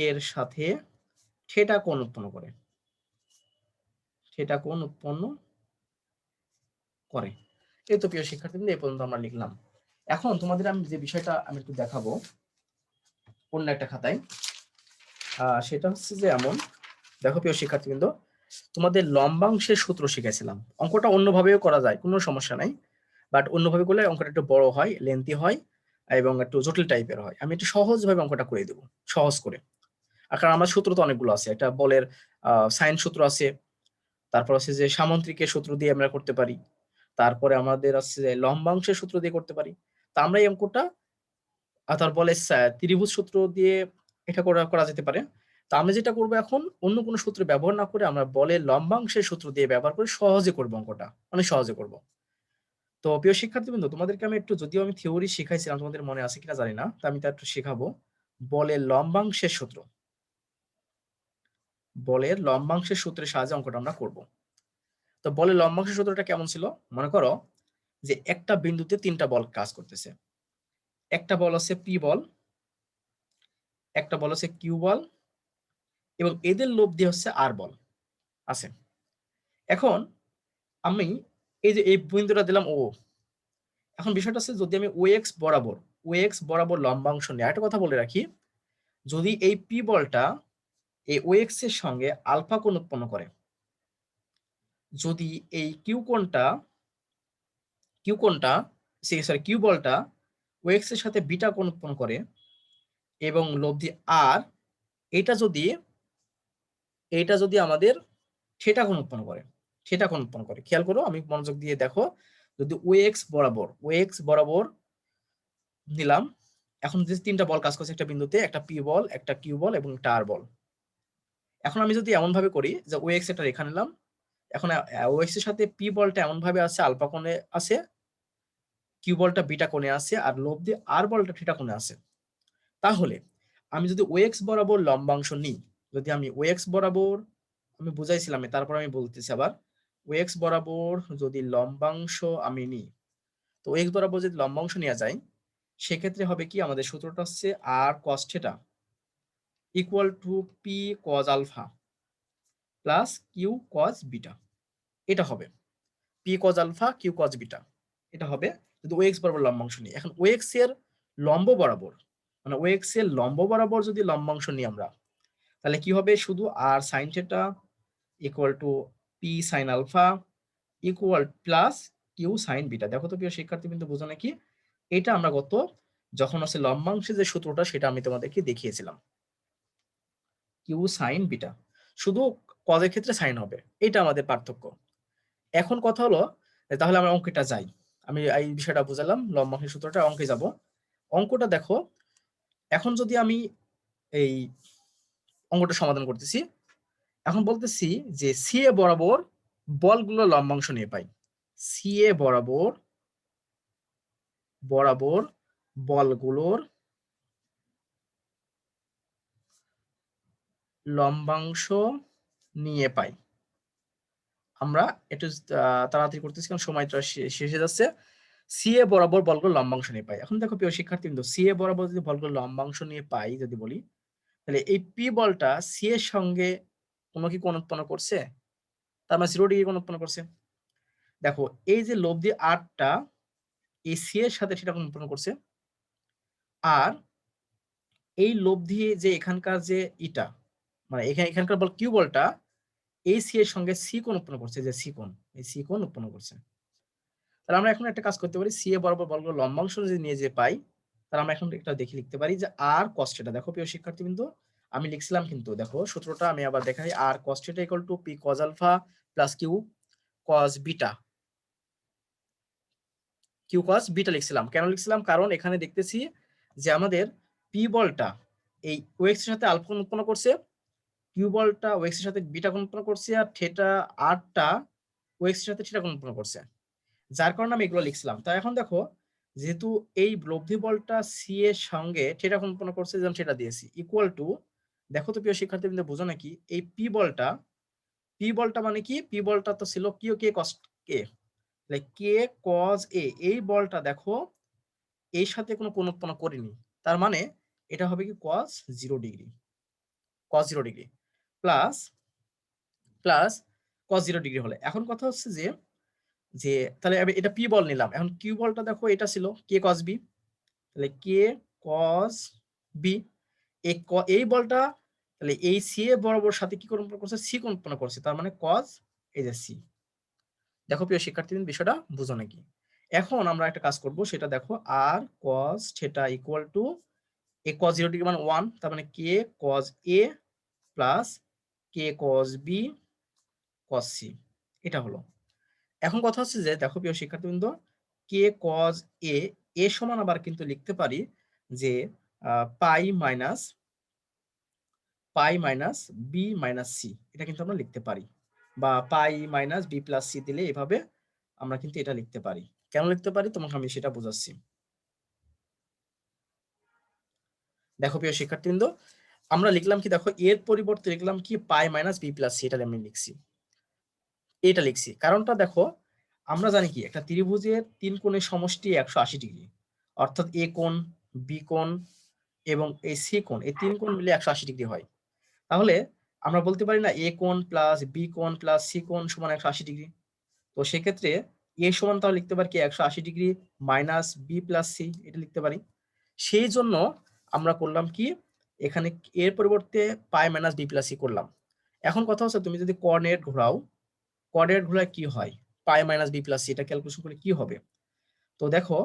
এর সাথে থিটা কোণ উৎপন্ন করে, থিটা কোণ উৎপন্ন করে। এই তো প্রিয় শিক্ষার্থীবৃন্দ, এই পর্যন্ত আমরা লিখলাম। এখন তোমাদের আমি যে বিষয়টা আমি একটু দেখাবো অন্য একটা খাতায়, সেটা হচ্ছে যে এমন, দেখো প্রিয় শিক্ষার্থীবৃন্দ, তোমাদের লম্বাংশের সূত্র শিখেছিলাম। অঙ্কটা অন্যভাবেও করা যায়, কোনো সমস্যা নাই, বাট অন্যভাবে করলে অঙ্কটা একটু বড় হয়, লেন্থি হয় এবং একটু জটিল টাইপের হয়। আমি একটু সহজভাবে অঙ্কটা করে দেবো, সহজ করে। আর কারণ আমার সূত্র তো অনেকগুলো আছে, একটা বলের সাইন সূত্র আছে, তারপর আছে যে সামান্তরিকের সূত্র দিয়ে আমরা করতে পারি, তারপরে আমাদের আছে যে লম্বাংশের সূত্র দিয়ে করতে পারি। তা আমরা এই অঙ্কটা তার বলে ত্রিভুজ সূত্র দিয়ে এটা করা যেতে পারে। তা আমরা যেটা করবো এখন, অন্য কোনো সূত্র ব্যবহার না করে আমরা বলের লম্বাংশের সূত্র দিয়ে ব্যবহার করে সহজে করবো অঙ্কটা, অনেক সহজে করবো। তো প্রিয় শিক্ষার্থীবৃন্দ, তোমাদেরকে আমি একটু, যদিও আমি থিওরি শিখাইছিলাম, তোমাদের মনে আছে কিনা জানি না, তা আমি তা একটু শেখাবো। বলের লম্বাংশের সূত্র, বলের লম্বাংশের সূত্রের সাহায্যে অঙ্কটা আমরা করব। তো বলের লম্বাংশের সূত্রটা কেমন ছিল? মনে করো যে একটা বিন্দুতে তিনটা বল কাজ করতেছে। একটা বল আছে পি বল, একটা বল আছে কিউ বল, এবং এদের লব্ধি হচ্ছে আর বল আছে। এখন আমি এই যে এই বিন্দুটা দিলাম ও। এখন বিষয়টা আছে, যদি আমি ও এক্স বরাবর লম্বাংশ নিই, একটা কথা বলে রাখি, যদি এই পি বলটা এই ও এক্স এর সঙ্গে আলফা কোণ উৎপন্ন করে, যদি এই কিউ বলটা ও এক্স এর সাথে বিটা কোণ উৎপন্ন করে এবং লব্ধি আর এটা যদি আমাদের থিটা কোণ উৎপন্ন করে, খেয়াল করো, আমি মনোযোগ দিয়ে দেখো, যদি ও এক্স বরাবর নিলাম, এখন যে তিনটা বল কাজ করছে একটা বিন্দুতে, একটা পি বল, একটা কিউ বল এবং একটা আর বল। এখন আমি যদি এমন ভাবে করি যে ও এক্স একটা রেখা নিলাম, এখন ও এক্স এর সাথে পি বলটা এমন ভাবে আছে আলফা কোণে আছে, কিউ বলটা বিটা কোণে আছে, আর লব্ধি আর বলটা থিটা কোণে আছে। তাহলে আমি যদি ও এক্স বরাবর লম্বাংশ নিই, যদি আমি ও এক্স বরাবর, আমি বুঝাইছিলাম, তারপর আমি বলতেছি আবার, ও এক্স বরাবর যদি লম্বাংশ আমি নিই, তো ও এক্স বরাবর যদি লম্বাংশ নেওয়া যায়, সেক্ষেত্রে হবে কি, আমাদের সূত্রটা হচ্ছে R cos theta equal to P cos alpha plus Q cos beta. এটা হবে P cos alpha Q cos beta, এটা হবে যদি ও এক্স বরাবর লম্বাংশ নিই। এখন ও এক্স এর লম্ব বরাবর, মানে ও এক্স এর লম্ব বরাবর যদি লম্বাংশ নিই আমরা, তাহলে কি হবে, শুধু R sine theta equal to P sine alpha equal plus Q sine beta. দেখো তো প্রিয় শিক্ষার্থী, কিন্তু বোঝো নাকি, এটা আমরা যখন আছে লম্বাংশে যে সূত্রটা, সেটা আমি তোমাদেরকে দেখিয়েছিলাম, কিউ সাইন বিটা, শুধু কজের ক্ষেত্রে সাইন হবে, এটা আমাদের পার্থক্য। এখন কথা হলো, তাহলে আমরা অঙ্কটা যাই, আমি এই বিষয়টা বুঝালাম, লম্বাংশের সূত্রটা, অঙ্কে যাব। অঙ্কটা দেখো, এখন যদি আমি এই অঙ্কটা সমাধান করতেছি, এখন বলতেছি যে সি এ বরাবর বলগুলো লম্বাংশ নিয়ে পাই, সি এ বরাবর বলগুলোর লম্বাংশ নিয়ে পাই। আমরা একটু তাড়াতাড়ি করতেছি কারণ সময়টা শেষে যাচ্ছে। সি এ বরাবর বলগুলো লম্বাংশ নিয়ে পাই। এখন দেখো প্রিয় শিক্ষার্থীবৃন্দ, সি এ বরাবর যদি বলগুলো লম্বাংশ নিয়ে পাই যদি বলি, তাহলে এই পি বলটা সি এর সঙ্গে কোনো কি কোণ উৎপন্ন করছে? তার মানে 0 ডিগ্রি কোণ উৎপন্ন করছে। দেখো এই যে লব্ধি আটটা এই সি এর সাথে সেটা কোণ উৎপন্ন করছে, আর এই লব্ধি যে এখানকার যে ইটা, মানে এখানকার বল কিউ বলটা এই সি এর সঙ্গে সি কোণ উৎপন্ন করছে, যে সি কোণ, এই সি কোণ উৎপন্ন করছে। তাহলে আমরা এখন একটা কাজ করতে পারি, সি এ বরাবর বলগুলো লম্বাংশ যদি নিয়ে যে পাই, তাহলে আমরা এখন একটা লিখতে পারি যে আর কস থিটা। দেখো প্রিয় শিক্ষার্থীবৃন্দ, আমি লিখছিলাম কিন্তু, দেখো সূত্রটা আমি আবার দেখাই, R cos theta equal to P cos alpha plus Q cos beta লিখছিলাম। কেন লিখছিলাম? কারণ এখানে দেখতেছি যে আমাদের পি বলটা এই ও এক্স এর সাথে আলফা কোণ উৎপন্ন করছে, কিউ বলটা ও এক্স এর সাথে বিটা কোণ উৎপন্ন করছে, আর থিটা আরটা ও এক্স এর সাথে থিটা কোণ উৎপন্ন করছে, যার কারণে আমি এগুলো লিখছিলাম। তা এখন দেখো, যেহেতু এই লব্ধি বলটা সি এর সঙ্গে থিটা কোণ উৎপন্ন করছে, যেমন সেটা দিয়েছি ইকুয়াল টু, দেখো তো প্রিয় শিক্ষার্থীবৃন্দ বোঝো নাকি, এই পি বলটা মানে কি, পি বলটা তো ছিল কিউ কে কস কে, তাহলে কে কজ এ, এই বলটা দেখো এর সাথে কোনো কোণ উৎপন্ন করিনি, তার মানে এটা হবে কি cos 0 degree, cos 0 degree plus plus cos 0 degree হলে, এখন কথা হচ্ছে যে যে তাহলে আমি এটা পি বল নিলাম, এখন কিউ বলটা দেখো এটা ছিল কে কজ বি, তাহলে কে কজ বি, এই বলটা তাহলে এই সি এ বরাবর সাথে কি কোণ উৎপন্ন করছে, সি কোণ উৎপন্ন করছে, তার মানে কজ এই যে সি। দেখো প্রিয় শিক্ষার্থী বিষয়টা বুঝো নাকি। এখন আমরা একটা কাজ করব, সেটা দেখো R cos theta equal to A cos 0 degree মানে 1, তার মানে K cos A plus K cos B cos C, এটা হলো। এখন কথা হচ্ছে যে দেখো প্রিয় শিক্ষার্থীবৃন্দ, কে কজ এ, এ সমান আবার কিন্তু লিখতে পারি যে পাই মাইনাস বি মাইনাস সি, এটা কিন্তু আমরা লিখতে পারি, বা পাই মাইনাস বি প্লাস সি দিলে এভাবে আমরা কিন্তু এটা লিখতে পারি। কেন লিখতে পারি তোমাকে আমি সেটা বোঝাচ্ছি। দেখো প্রিয় শিক্ষার্থীবৃন্দ, আমরা লিখলাম কি, দেখো এর পরিবর্তে লিখলাম কি পাই মাইনাস বি প্লাস সি, এটা আমি লিখছি, এটা লিখছি কারণটা দেখো, আমরা জানি কি একটা ত্রিভুজের তিন কোণের সমষ্টি 180 ডিগ্রি, অর্থাৎ এ কোণ, বি কোণ এবং এই সি কোণ, এই তিন কোণ মিলে 180 ডিগ্রি হয়। তাহলে আমরা বলতে পারি না এ কোণ প্লাস বি কোণ প্লাস সি কোণ সমান 180 ডিগ্রি। তো সেক্ষেত্রে এ সমান তাহলে লিখতে পারি কি 180 degree minus B plus C, এটা লিখতে পারি। সেই জন্য আমরা করলাম কি, এখানে এর পরিবর্তে পাই মাইনাস বি প্লাস সি করলাম। এখন কথা হচ্ছে তুমি যদি কোঅর্ডিনেট ঘোরাও, কোঅর্ডিনেট ঘোরায় কি হয়, পাই মাইনাস বি প্লাস সি, এটা ক্যালকুলেশন করে কি হবে। তো দেখো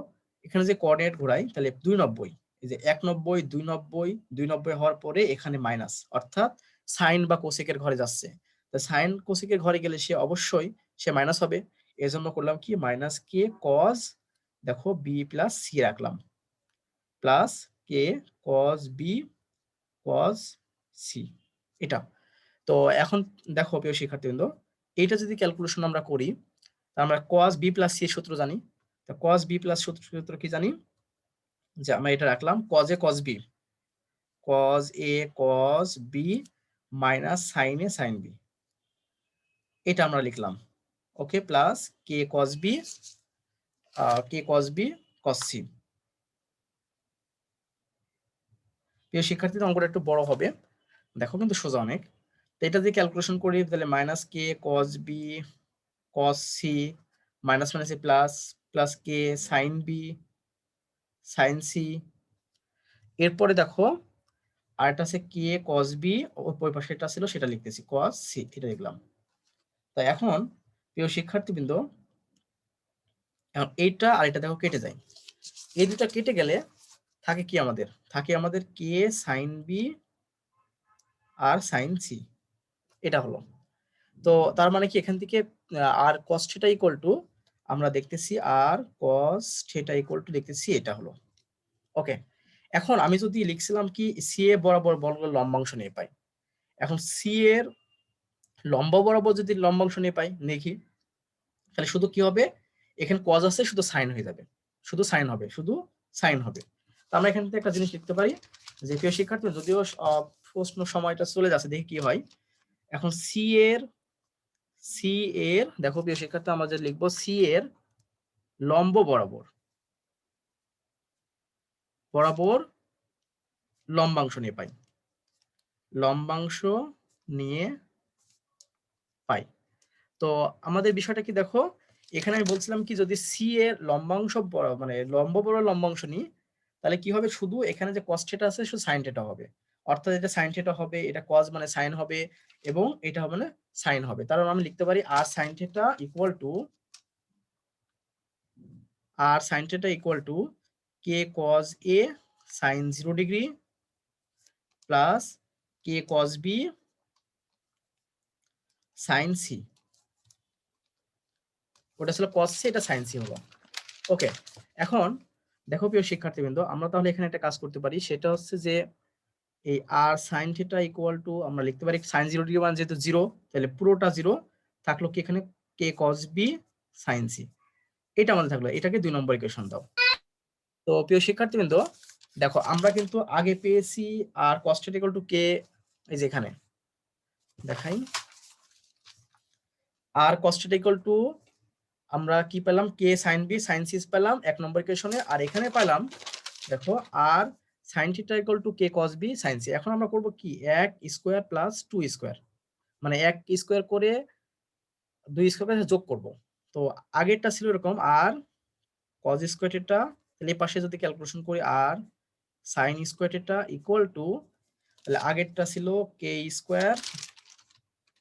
এখানে যে কোঅর্ডিনেট ঘোরাই তাহলে 290, এই যে 190 290 290 হওয়ার পরে এখানে মাইনাস, অর্থাৎ সাইন বা কোসেকের ঘরে যাচ্ছে, তো সাইন কোসেকের ঘরে গেলে সে অবশ্যই সে মাইনাস হবে। এজন্য করলাম কি মাইনাস কে কজ, দেখো বি প্লাস সি রাখলাম, plus K cos B cos C, এটা। তো এখন দেখো প্রিয় শিক্ষার্থীবৃন্দ, এইটা যদি ক্যালকুলেশন আমরা করি, আমরা কজ বি প্লাস সি এর সূত্র জানি। তো কজ বি প্লাস সূত্র কি জানি, যে আমরা এটা রাখলাম cos A cos B, cos A cos B minus sine A sine B, এটা আমরা লিখলাম। Okay, plus K cos B cos C. প্রিয় শিক্ষার্থীদের অঙ্কটা একটু বড় হবে, দেখো কিন্তু সোজা অনেক। তো এটা যদি ক্যালকুলেশন করি তাহলে minus K cos B cos C minus minus plus, plus K sine B sine C, এরপরে দেখো আর এটা আছে কে কজ বি, ওই পাশে এটা ছিল সেটা লিখতেছি কজ সি, এটা লিখলাম। তো এখন প্রিয় শিক্ষার্থীবৃন্দ, এখন এইটা আর এটা দেখো কেটে যায়, এই দুটা কেটে গেলে থাকে কি, আমাদের কে সাইন বি আর সাইন সি, এটা হলো। তো তার মানে কি এখান থেকে আর কস থিটা ইকুয়াল টু আমরা দেখতেছি আর কস থিটা ইকুয়াল টু দেখতেছি, এটা হলো। ওকে, এখন আমি যদি লিখছিলাম কি সি এ বরাবর বলগুলো লম্বাংশ নিয়ে পাই, এখন সি এর লম্ব বরাবর যদি লম্বাংশ নিয়ে পাই দেখি, তাহলে শুধু কি হবে, এখানে কজ আছে শুধু সাইন হয়ে যাবে, শুধু সাইন হবে, শুধু সাইন হবে। তো আমরা এখান থেকে একটা জিনিস লিখতে পারি যে প্রিয় শিক্ষার্থী, যদিও প্রশ্ন সময়টা চলে যাচ্ছে, দেখি কি হয়। এখন সি এর দেখো প্রিয় শিক্ষার্থী, আমরা যে লিখবো সি এর লম্ব বরাবর লম্বাংশ নিয়ে পাই, লম্বাংশ নিয়ে পাই। তো আমাদের বিষয়টা কি দেখো, এখানে আমি বলছিলাম কি যদি সি এর লম্বাংশ মানে লম্ব বরাবর লম্বাংশ নিই, তাহলে কি হবে, শুধু এখানে যে কস থিটা আছে শুধু সাইন থিটা হবে, অর্থাৎ এটা সাইন থিটা হবে, এটা কস মানে সাইন হবে, এবং এটা হবে না সাইন হবে। তার মানে আমি লিখতে পারি R sine theta equal to K cos A sine 0 degree plus K cos B sine C, ওটা ছিল কস সি, এটা সাইন সি হলো। ওকে, এখন দেখো প্রিয় শিক্ষার্থীবৃন্দ, আমরা তাহলে এখানে একটা কাজ করতে পারি, সেটা হচ্ছে যে এই আর সাইন থিটা ইকুয়াল টু আমরা লিখতে পারি সাইন 0 ডিগ্রি মানে যেহেতু জিরো, তাহলে পুরোটা জিরো থাকলো কি এখানে কে কস বি সাইন সি, এটা আমাদের থাকলো, এটাকে 2 নম্বর ইকুয়েশন দাও। তো প্রিয় শিক্ষার্থীবৃন্দ দেখো আমরা কিন্তু আগে পেয়েছি আর cos θ ইকুয়াল টু কে, এই যে এখানে দেখাই, আর cos θ ইকুয়াল টু আমরা কি পেলাম, K sine B sine C পেলাম 1 নম্বর ইকুয়েশনে, আর এখানে পেলাম দেখো R sine theta equal to K cos B sine C. এখন আমরা করব কি 1 স্কয়ার প্লাস 2 স্কয়ার, মানে 1 স্কয়ার করে 2 স্কয়ার যোগ করব। তো আগেরটা ছিল এরকম আর cos স্কয়ার থিটা, তাহলে এই পাশে যদি ক্যালকুলেশন করি R sine square theta equal to, তাহলে আগেরটা ছিল K square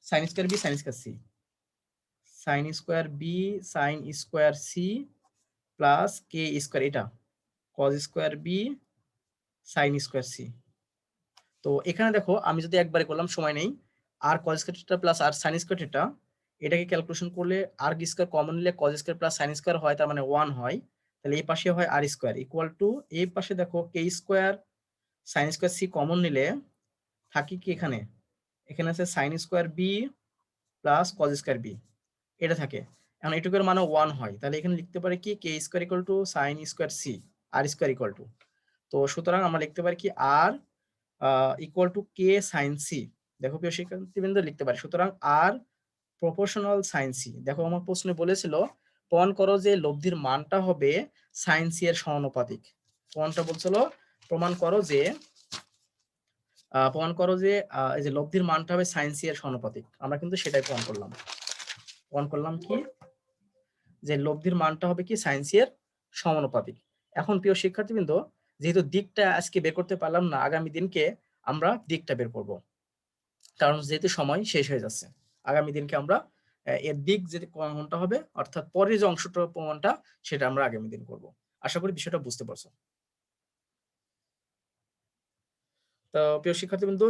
sine square B sine square C, sine square B sine square C plus K square, এটা cos square B sine square C. তো এখানে দেখো আমি যদি একবারে করলাম সময় নেই, R cos square theta plus R sine square theta, এটাকে ক্যালকুলেশন করলে আর স্কয়ার কমন নিলে cos square plus sine square হয়, তার মানে 1 হয়। তাহলে এই পাশে হয় আর স্কয়ার ইকুয়াল টু, এই পাশে দেখো K square sine square C common নিলে থাকি কি এখানে, এখানে আছে sine square B plus cos square B, এটা থাকে। এখন এটুকুর মানে 1 হয়, তাহলে এখানে লিখতে পারি কি K square equal to sine square C, R square equal to, তো সুতরাং আমরা লিখতে পারি কি R equal to K sine C. দেখো প্রিয় শিক্ষার্থীবৃন্দ লিখতে পারি, সুতরাং আর প্রপোর্শনাল সাইন সি। দেখো আমার প্রশ্নে বলেছিল প্রমাণ করো যে লব্ধির মানটা হবে সাইন সি এর সমানুপাতিক। প্রমাণটা বলছিল প্রমাণ করো যে এই যে লব্ধির মানটা হবে সাইন সি এর সমানুপাতিক। আমরা কিন্তু সেটাই প্রমাণ করলাম। প্রমাণ করলাম কি যে লব্ধির মানটা হবে কি সাইন সি এর সমানুপাতিক। এখন প্রিয় শিক্ষার্থীবৃন্দ যেহেতু দিকটা আজকে বের করতে পারলাম না, আগামী দিনকে আমরা দিকটা বের করব, কারণ যেহেতু সময় শেষ হয়ে যাচ্ছে। আগামী দিনকে আমরা এর দিক যেটা কোনটা হবে, অর্থাৎ পরের যে অংশটা প্রমাণটা, সেটা আমরা আগামী দিন করব। আশা করি বিষয়টা বুঝতে পারছো। তো প্রিয় শিক্ষার্থীবৃন্দ